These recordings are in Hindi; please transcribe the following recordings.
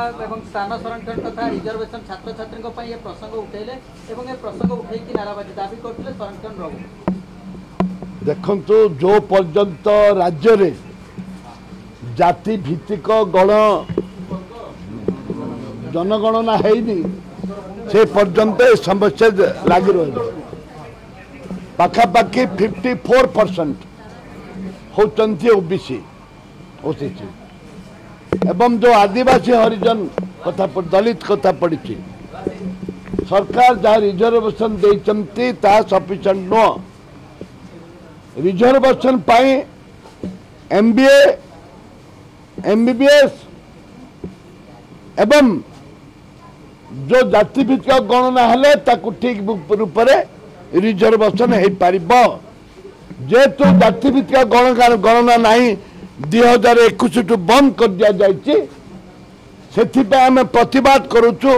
एवं स्थान संरक्षण तथा रिजर्वेशन छात्र छात्री ये प्रसंग उठेले एवं ये प्रसंग उठेकी नाराबाजी दाबी करते संरक्षण रहू। देखंतु जो पर्यंत राज्य रे जाति भित्तिक गण जनगणना हैनी से पर्यंत समस्या लगी रही। पाखापाखि 54% होती ओबीसी ओसीसी एवं जो आदिवासी हरिजन कथा दलित कथा पड़ी सरकार जहाँ रिजर्वेशन देती सफिशिएंट नुह। रिजर्वेशन पाई MBA MBBS एवं जो जाति भित्तिक गणना हेले ताकू ठीक रूप से रिजर्वेशन हो पार जेहेतु जाति भित्तिक गणना नहीं 2021 टू बंद कर दिया जाइए से आम प्रतिवाद करुचु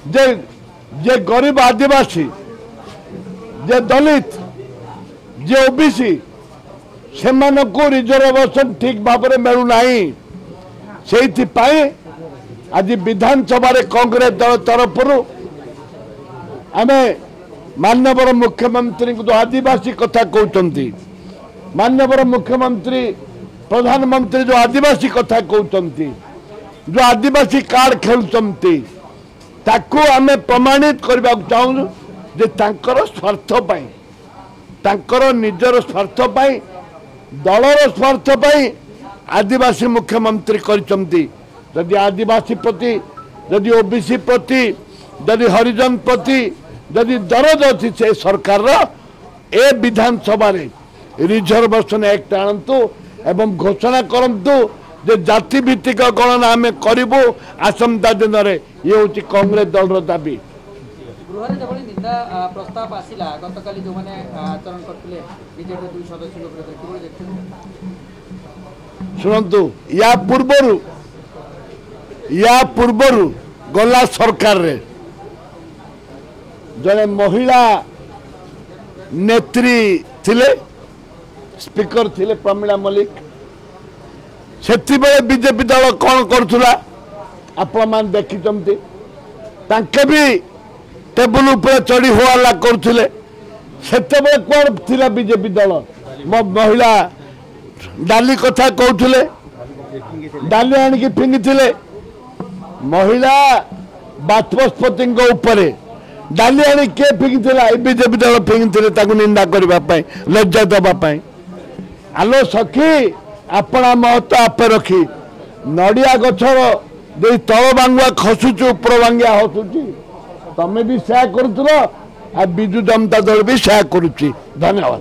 जे गरीब आदिवासी जे दलित जे ओबीसी से रिजर्वेशन ठीक भाव में मिलूना से आज विधानसभा कांग्रेस दल तरफ आम माननीय मुख्यमंत्री जो आदिवासी कथा कहते माननीय मुख्यमंत्री प्रधानमंत्री जो आदिवासी कथा कहते जो आदिवासी कार्ड खेलुंट ताकू आम प्रमाणित करने चाहूँ जे तांकर स्वार्थ पाई तांकर निजर स्वार्थ पाई दलर स्वार्थ पाई आदिवासी मुख्यमंत्री करचंती। जदि आदिवासी प्रति जदि ओबीसी प्रति जदि हरिजन प्रति जदि दरद अच्छी से सरकार ए विधानसभा रिजर्वेशन एक्ट आणतु एवं घोषणा करंतु जे जाति भित्तिक गणना आम करूँ आसंता दिन में ये हूँ कांग्रेस दल दाबी। गृह जो निंदा प्रस्ताव आसला गतकाली जो मैंने आचरण करते बीजेपी 2 सदस्य शुणु या पूर्वर गला सरकार रे जड़े महिला नेत्री थिले स्पीकर थिले प्रमिला मलिक से बीजेपी दल कौन करुला आपण मान देखी तांके भी टेबुल ऊपर चढ़ी हुआ करुले से कौन थिला बीजेपी दल महिला डाली कथा कहते डाली आणिकी फिंगी महिला बाचस्पति डाली आनी किए फिंगी बीजेपी दल फिंगी निंदा करने लज्जा देवाई। आलो सखी आपणा महत्व आपे रखी नड़िया गछर तल बांगुआ खसुच उपर बांगिया हसुची तमें भी सेया कर बिजु जनता दल भी सेया करुच्ची। धन्यवाद।